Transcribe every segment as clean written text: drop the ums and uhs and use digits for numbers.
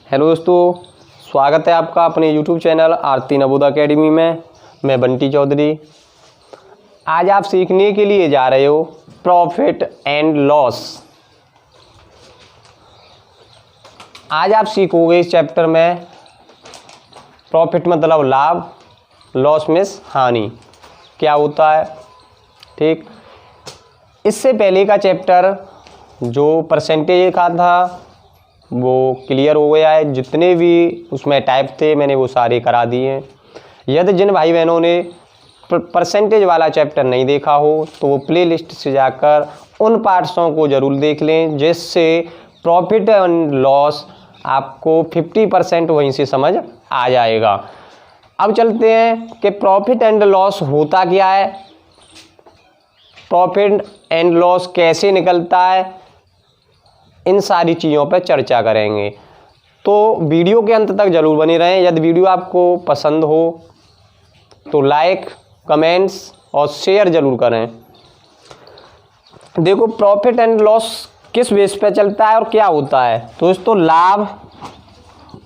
Hello दोस्तों, स्वागत है आपका अपने YouTube चैनल आरती नवोदय अकेडमी में। मैं बंटी चौधरी। आज आप सीखने के लिए जा रहे हो प्रॉफिट एंड लॉस। आज आप सीखोगे इस चैप्टर में प्रॉफिट मतलब लाभ, लॉस मीन्स हानि क्या होता है। ठीक, इससे पहले का चैप्टर जो परसेंटेज का था वो क्लियर हो गया है। जितने भी उसमें टाइप थे मैंने वो सारे करा दिए हैं। यदि जिन भाई बहनों ने परसेंटेज वाला चैप्टर नहीं देखा हो तो वो प्लेलिस्ट से जाकर उन पार्ट्सों को ज़रूर देख लें, जिससे प्रॉफिट एंड लॉस आपको 50% वहीं से समझ आ जाएगा। अब चलते हैं कि प्रॉफिट एंड लॉस होता क्या है, प्रॉफिट एंड लॉस कैसे निकलता है, इन सारी चीज़ों पर चर्चा करेंगे। तो वीडियो के अंत तक ज़रूर बने रहें। यदि वीडियो आपको पसंद हो तो लाइक, कमेंट्स और शेयर ज़रूर करें। देखो, प्रॉफिट एंड लॉस किस बेस पे चलता है और क्या होता है। तो दोस्तों, लाभ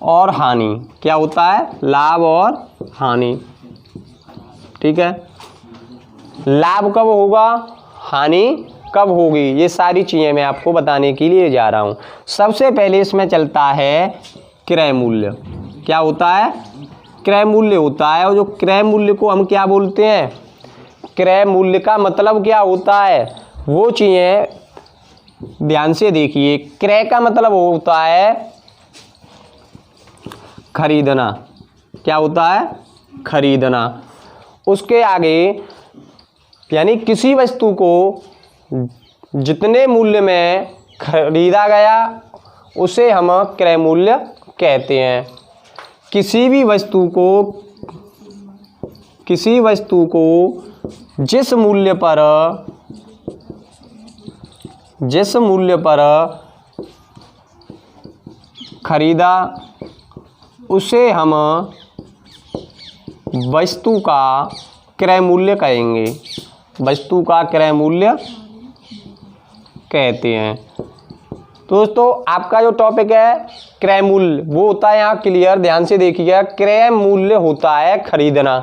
और हानि क्या होता है, लाभ और हानि। ठीक है, लाभ कब होगा, हानि कब होगी, ये सारी चीज़ें मैं आपको बताने के लिए जा रहा हूँ। सबसे पहले इसमें चलता है क्रय मूल्य। क्या होता है, क्रय मूल्य होता है। और जो क्रय मूल्य को हम क्या बोलते हैं, क्रय मूल्य का मतलब क्या होता है, वो चीज़ें ध्यान से देखिए। क्रय का मतलब होता है खरीदना। क्या होता है, खरीदना। उसके आगे यानी किसी वस्तु को जितने मूल्य में खरीदा गया उसे हम क्रय मूल्य कहते हैं। किसी वस्तु को जिस मूल्य पर खरीदा उसे हम वस्तु का क्रय मूल्य कहेंगे, वस्तु का क्रय मूल्य कहते हैं। दोस्तों, आपका जो टॉपिक है क्रय मूल्य, वो होता है, यहाँ क्लियर ध्यान से देखिएगा। क्रय मूल्य होता है खरीदना,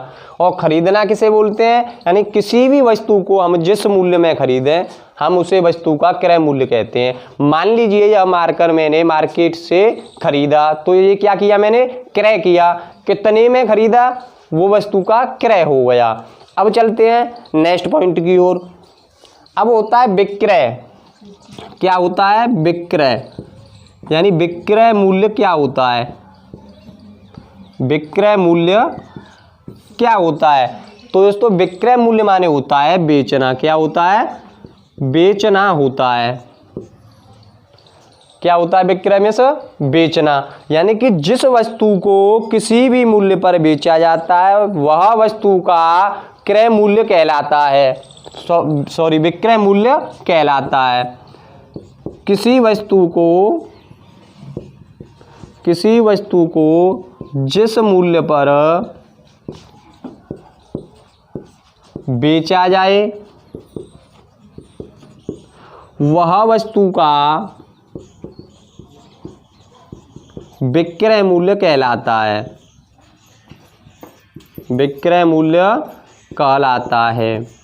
और खरीदना किसे बोलते हैं, यानी किसी भी वस्तु को हम जिस मूल्य में खरीदें हम उसे वस्तु का क्रय मूल्य कहते हैं। मान लीजिए यह मार्कर मैंने मार्केट से खरीदा, तो ये क्या किया, मैंने क्रय किया। कितने में खरीदा, वो वस्तु का क्रय हो गया। अब चलते हैं नेक्स्ट पॉइंट की ओर। अब होता है विक्रय। क्या होता है, विक्रय, यानी विक्रय मूल्य क्या होता है, विक्रय मूल्य क्या होता है। तो दोस्तों, विक्रय मूल्य माने होता है बेचना। क्या होता है, बेचना होता है। क्या होता है विक्रय में से, बेचना, यानी कि जिस वस्तु को किसी भी मूल्य पर बेचा जाता है वह वस्तु का क्रय मूल्य कहलाता है। सॉरी, विक्रय मूल्य कहलाता है। किसी वस्तु को जिस मूल्य पर बेचा जाए वह वस्तु का विक्रय मूल्य कहलाता है, विक्रय मूल्य कहलाता है।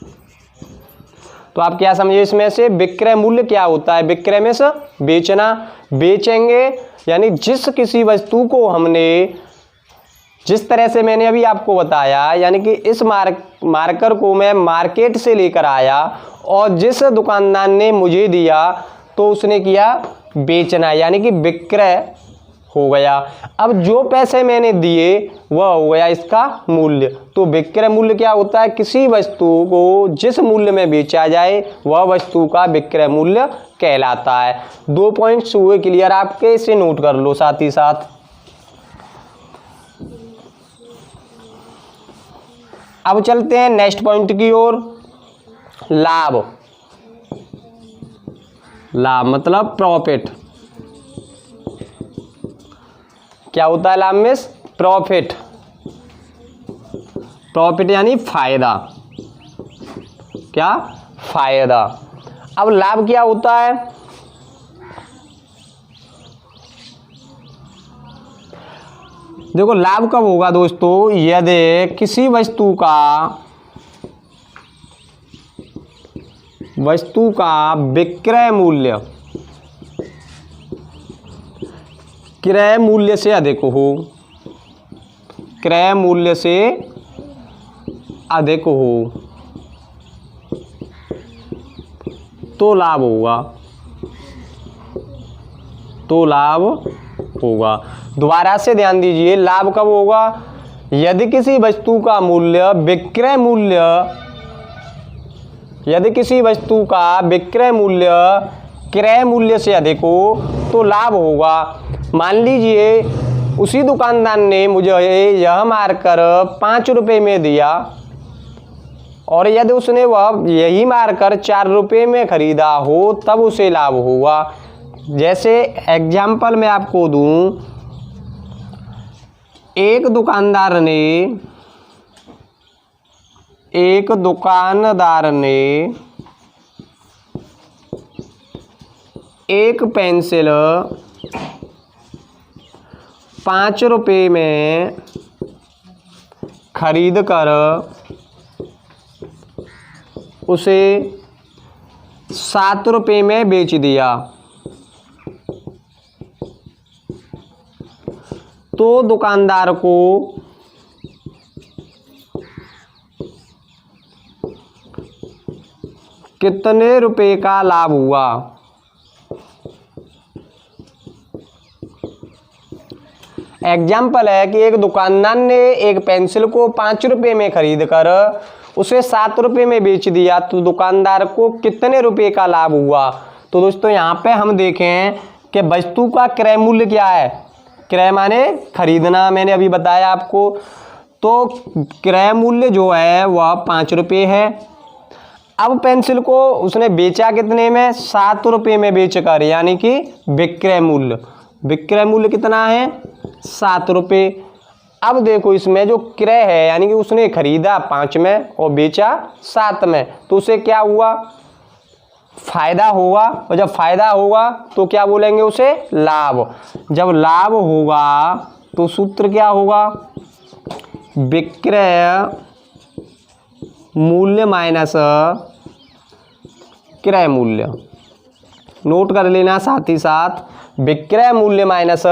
तो आप क्या समझे इसमें से, विक्रय मूल्य क्या होता है, विक्रय में से बेचना, बेचेंगे, यानी जिस किसी वस्तु को हमने जिस तरह से मैंने अभी आपको बताया, यानी कि इस मार्कर को मैं मार्केट से लेकर आया और जिस दुकानदार ने मुझे दिया तो उसने किया बेचना, यानी कि विक्रय हो गया। अब जो पैसे मैंने दिए वह हो गया इसका मूल्य। तो विक्रय मूल्य क्या होता है, किसी वस्तु को जिस मूल्य में बेचा जाए वह वस्तु का विक्रय मूल्य कहलाता है। 2 पॉइंट्स हुए क्लियर आपके, इसे नोट कर लो साथ ही साथ। अब चलते हैं नेक्स्ट पॉइंट की ओर, लाभ। लाभ मतलब प्रॉफिट। क्या होता है लाभ में, प्रॉफिट। प्रॉफिट यानी फायदा। क्या, फायदा। अब लाभ क्या होता है, देखो लाभ कब होगा दोस्तों, यदि किसी वस्तु का विक्रय मूल्य क्रय मूल्य से अधिक हो, क्रय मूल्य से अधिक हो तो लाभ होगा, तो लाभ होगा। दोबारा से ध्यान दीजिए, लाभ कब होगा, यदि किसी वस्तु का मूल्य विक्रय मूल्य, यदि किसी वस्तु का विक्रय मूल्य क्रय मूल्य से अधिक हो तो लाभ होगा। मान लीजिए उसी दुकानदार ने मुझे यह मारकर 5 रुपये में दिया और यदि उसने वह यही मारकर 4 रुपये में खरीदा हो तब उसे लाभ होगा। जैसे एग्जाम्पल मैं आपको दूं, एक दुकानदार ने एक पेंसिल 5 रुपये में खरीद कर उसे 7 रुपये में बेच दिया, तो दुकानदार को कितने रुपए का लाभ हुआ। एग्जाम्पल है कि एक दुकानदार ने एक पेंसिल को 5 रुपये में खरीद कर उसे 7 रुपये में बेच दिया, तो दुकानदार को कितने रुपए का लाभ हुआ। तो दोस्तों यहाँ पे हम देखें कि वस्तु का क्रय मूल्य क्या है, क्रय माने खरीदना, मैंने अभी बताया आपको। तो क्रय मूल्य जो है वह 5 रुपये है। अब पेंसिल को उसने बेचा कितने में, 7 रुपये में बेचकर, यानी कि विक्रय मूल्य, विक्रय मूल्य कितना है, 7 रुपये। अब देखो इसमें जो क्रय है यानी कि उसने खरीदा 5 में और बेचा 7 में, तो उसे क्या हुआ, फायदा होगा। और जब फायदा होगा तो क्या बोलेंगे उसे, लाभ। जब लाभ होगा तो सूत्र क्या होगा, विक्रय मूल्य माइनस क्रय मूल्य। नोट कर लेना साथ ही साथ, विक्रय मूल्य माइनस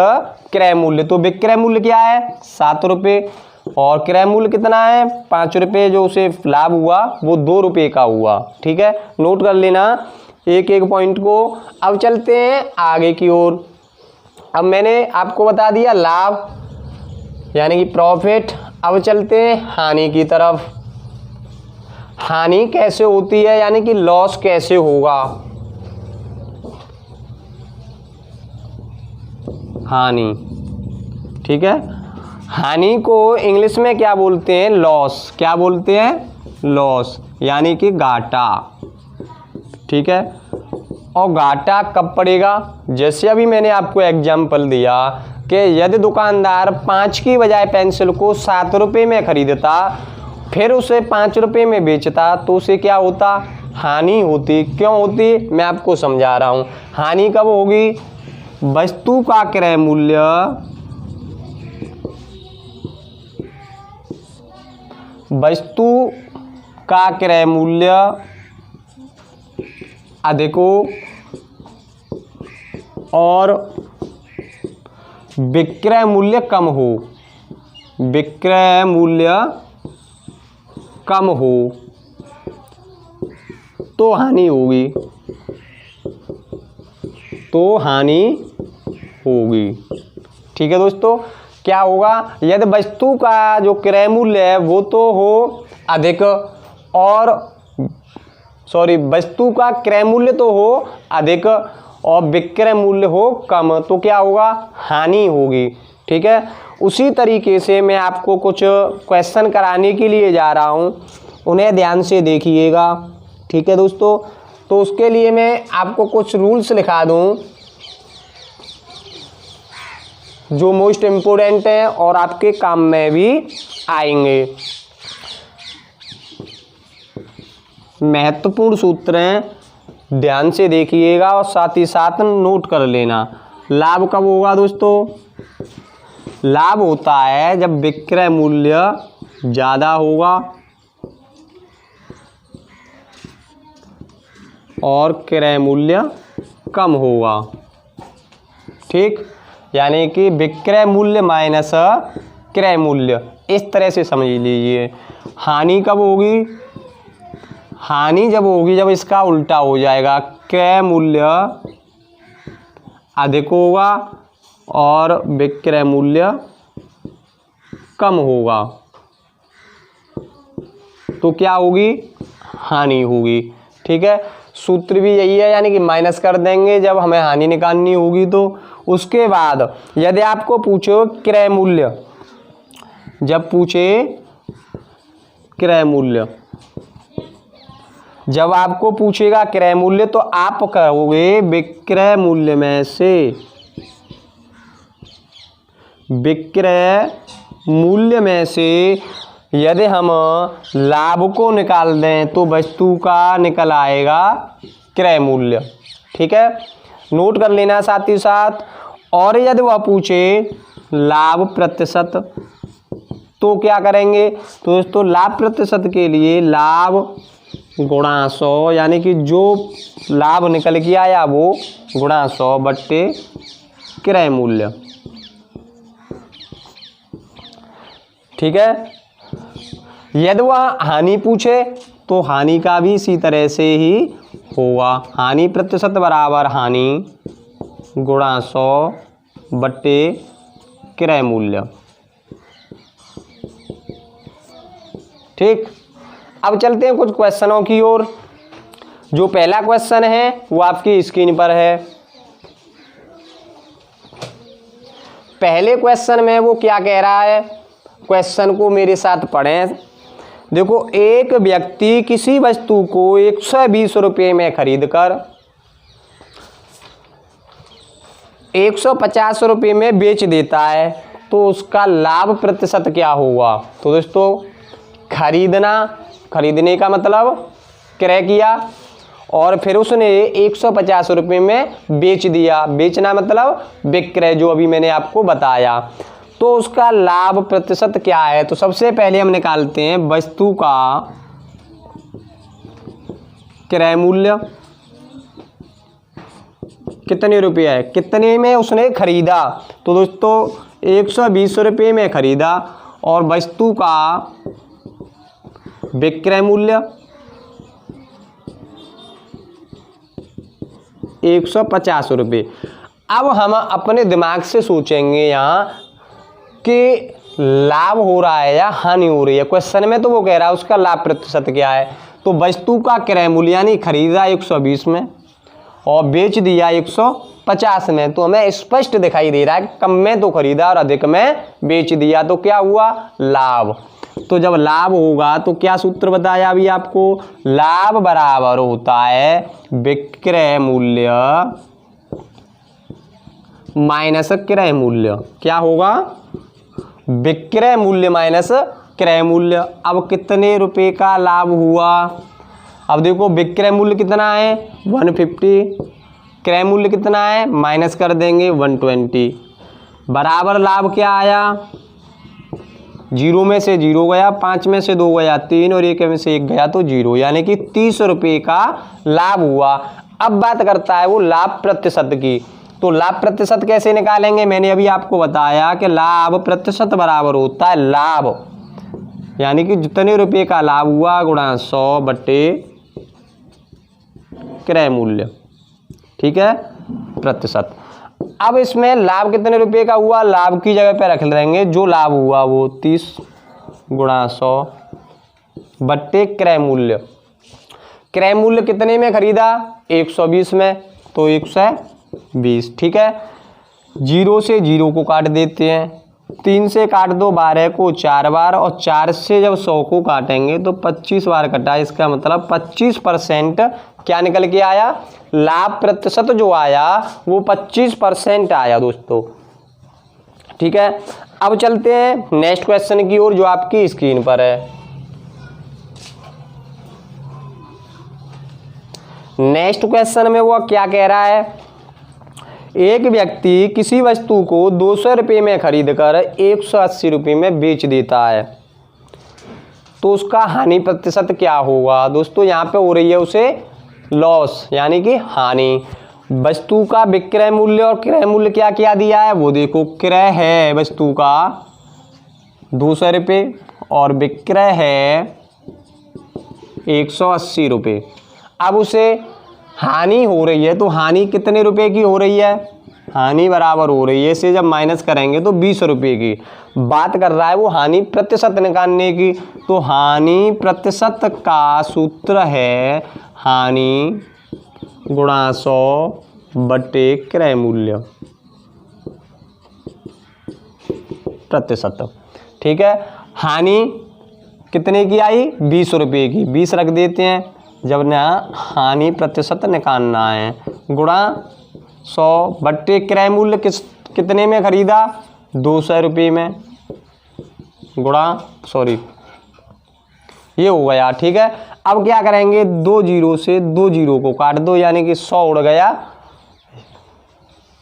क्रय मूल्य। तो विक्रय मूल्य क्या है, 7 रुपये, और क्रय मूल्य कितना है, 5 रुपये। जो उसे लाभ हुआ वो 2 रुपये का हुआ। ठीक है, नोट कर लेना एक एक पॉइंट को। अब चलते हैं आगे की ओर। अब मैंने आपको बता दिया लाभ यानी कि प्रॉफिट। अब चलते हैं हानि की तरफ। हानि कैसे होती है यानी कि लॉस कैसे होगा। हानि, ठीक है, हानि को इंग्लिश में क्या बोलते हैं, लॉस। क्या बोलते हैं, लॉस, यानी कि घाटा। ठीक है, और घाटा कब पड़ेगा, जैसे अभी मैंने आपको एग्जाम्पल दिया कि यदि दुकानदार 5 की बजाय पेंसिल को 7 रुपये में खरीदता फिर उसे 5 रुपये में बेचता तो उसे क्या होता, हानि होती। क्यों होती, मैं आपको समझा रहा हूँ। हानि कब होगी, वस्तु का क्रय मूल्य अधिक हो और विक्रय मूल्य कम हो, विक्रय मूल्य कम हो तो हानि होगी, तो हानि होगी। ठीक है दोस्तों, क्या होगा, यदि वस्तु का जो क्रय मूल्य है वो तो हो अधिक और वस्तु का क्रय मूल्य तो हो अधिक और विक्रय मूल्य हो कम, तो क्या होगा, हानि होगी। ठीक है, उसी तरीके से मैं आपको कुछ क्वेश्चन कराने के लिए जा रहा हूं, उन्हें ध्यान से देखिएगा। ठीक है दोस्तों, तो उसके लिए मैं आपको कुछ रूल्स लिखा दूं जो मोस्ट इम्पोर्टेंट हैं और आपके काम में भी आएंगे। महत्वपूर्ण सूत्र हैं, ध्यान से देखिएगा और साथ ही साथ नोट कर लेना। लाभ कब होगा दोस्तों, लाभ होता है जब विक्रय मूल्य ज़्यादा होगा और क्रय मूल्य कम होगा। ठीक, यानी कि विक्रय मूल्य माइनस क्रय मूल्य, इस तरह से समझ लीजिए। हानि कब होगी? हानि जब होगी जब इसका उल्टा हो जाएगा, क्रय मूल्य अधिक होगा और विक्रय मूल्य कम होगा, तो क्या होगी? हानि होगी। ठीक है, सूत्र भी यही है, यानी कि माइनस कर देंगे जब हमें हानि निकालनी होगी। तो उसके बाद यदि आपको पूछो क्रय मूल्य, जब पूछे क्रय मूल्य, जब आपको पूछेगा क्रय मूल्य तो आप करोगे विक्रय मूल्य में से, विक्रय मूल्य में से यदि हम लाभ को निकाल दें तो वस्तु का निकल आएगा क्रय मूल्य। ठीक है, नोट कर लेना साथ ही साथ। और यदि वह पूछे लाभ प्रतिशत तो क्या करेंगे? तो दोस्तों लाभ प्रतिशत के लिए लाभ गुणा 100, यानी कि जो लाभ निकल के आया वो गुणा 100 बट्टे क्रय मूल्य। ठीक है, यदि वह हानि पूछे तो हानि का भी इसी तरह से ही होगा। हानि प्रतिशत बराबर हानि गुणा 100 बट्टे क्रय मूल्य। ठीक, अब चलते हैं कुछ क्वेश्चनों की ओर। जो पहला क्वेश्चन है वो आपकी स्क्रीन पर है। पहले क्वेश्चन में वो क्या कह रहा है, क्वेश्चन को मेरे साथ पढ़ें। देखो, एक व्यक्ति किसी वस्तु को 120 रुपये में खरीद कर 150 रुपये में बेच देता है, तो उसका लाभ प्रतिशत क्या होगा? तो दोस्तों खरीदने का मतलब क्रय किया और फिर उसने 150 रुपये में बेच दिया। बेचना मतलब विक्रय, जो अभी मैंने आपको बताया। तो उसका लाभ प्रतिशत क्या है? तो सबसे पहले हम निकालते हैं वस्तु का क्रय मूल्य कितने रुपये है, कितने में उसने खरीदा। तो दोस्तों 120 रुपये में खरीदा और वस्तु का विक्रय मूल्य 150 रुपये। अब हम अपने दिमाग से सोचेंगे यहाँ कि लाभ हो रहा है या हानि हो रही है। क्वेश्चन में तो वो कह रहा है उसका लाभ प्रतिशत क्या है। तो वस्तु का क्रय मूल्य यानी खरीदा 120 में और बेच दिया 150 में, तो हमें स्पष्ट दिखाई दे रहा है कम में तो खरीदा और अधिक में बेच दिया, तो क्या हुआ? लाभ। तो जब लाभ होगा तो क्या सूत्र बताया अभी आपको? लाभ बराबर होता है विक्रय मूल्य माइनस क्रय मूल्य। क्या होगा? विक्रय मूल्य माइनस क्रय मूल्य। अब कितने रुपए का लाभ हुआ? अब देखो विक्रय मूल्य कितना है 150, क्रय मूल्य कितना है माइनस कर देंगे 120, बराबर लाभ क्या आया? 0 में से 0 गया, 5 में से 2 गया 3 और 1 में से 1 गया तो 0, यानी कि 30 रुपये का लाभ हुआ। अब बात करता है वो लाभ प्रतिशत की। तो लाभ प्रतिशत कैसे निकालेंगे? मैंने अभी आपको बताया कि लाभ प्रतिशत बराबर होता है लाभ, यानी कि जितने रुपये का लाभ हुआ गुणा 100 बट्टे क्रय मूल्य। ठीक है, प्रतिशत। अब इसमें लाभ कितने रुपये का हुआ, लाभ की जगह पे रख लेंगे जो लाभ हुआ वो 30 गुणा 100 बट्टे क्रय मूल्य। क्रय मूल्य कितने में खरीदा? 120 में, तो 120। ठीक है, 0 से 0 को काट देते हैं, 3 से काट दो 12 को 4 बार और 4 से जब 100 को काटेंगे तो 25 बार कटा। इसका मतलब 25% क्या निकल के आया? लाभ प्रतिशत जो आया वो 25% आया दोस्तों। ठीक है, अब चलते हैं नेक्स्ट क्वेश्चन की ओर जो आपकी स्क्रीन पर है। नेक्स्ट क्वेश्चन में वो क्या कह रहा है? एक व्यक्ति किसी वस्तु को 200 रुपये में खरीद कर 180 रुपये में बेच देता है तो उसका हानि प्रतिशत क्या होगा। दोस्तों यहाँ पे हो रही है उसे लॉस यानी कि हानि। वस्तु का विक्रय मूल्य और क्रय मूल्य क्या क्या दिया है वो देखो। क्रय है वस्तु का 200 रुपये और विक्रय है 180 रुपये। अब उसे हानि हो रही है तो हानि कितने रुपए की हो रही है, हानि बराबर हो रही है, इसे जब माइनस करेंगे तो 20 रुपये की। बात कर रहा है वो हानि प्रतिशत निकालने की, तो हानि प्रतिशत का सूत्र है हानि गुणा 100 बटे क्रय मूल्य प्रतिशत। ठीक है, हानि कितने की आई 20 रुपये की, 20 रख देते हैं जब ना हानि प्रतिशत निकालना है, गुणा 100 बट्टे क्रय मूल्य कितने में खरीदा 200 रुपये में, गुणा ये हो गया। ठीक है, अब क्या करेंगे 2 जीरो से 2 जीरो को काट दो यानी कि 100 उड़ गया,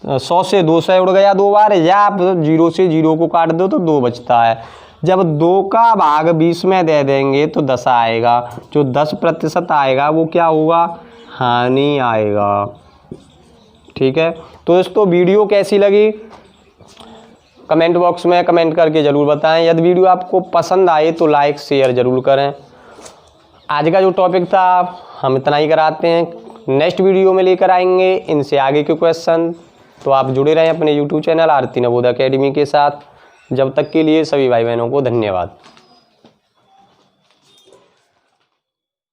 100 से 200 उड़ गया 2 बार, या आप 0 से 0 को काट दो तो 2 बचता है। जब 2 का भाग 20 में दे देंगे तो 10 आएगा, जो 10% आएगा वो क्या होगा हानि आएगा। ठीक है, तो दोस्तों वीडियो कैसी लगी कमेंट बॉक्स में कमेंट करके ज़रूर बताएं। यदि वीडियो आपको पसंद आए तो लाइक शेयर ज़रूर करें। आज का जो टॉपिक था हम इतना ही कराते हैं, नेक्स्ट वीडियो में लेकर आएंगे इनसे आगे के क्वेश्चन। तो आप जुड़े रहें अपने YouTube चैनल आरती नवोदय अकेडमी के साथ। जब तक के लिए सभी भाई बहनों को धन्यवाद।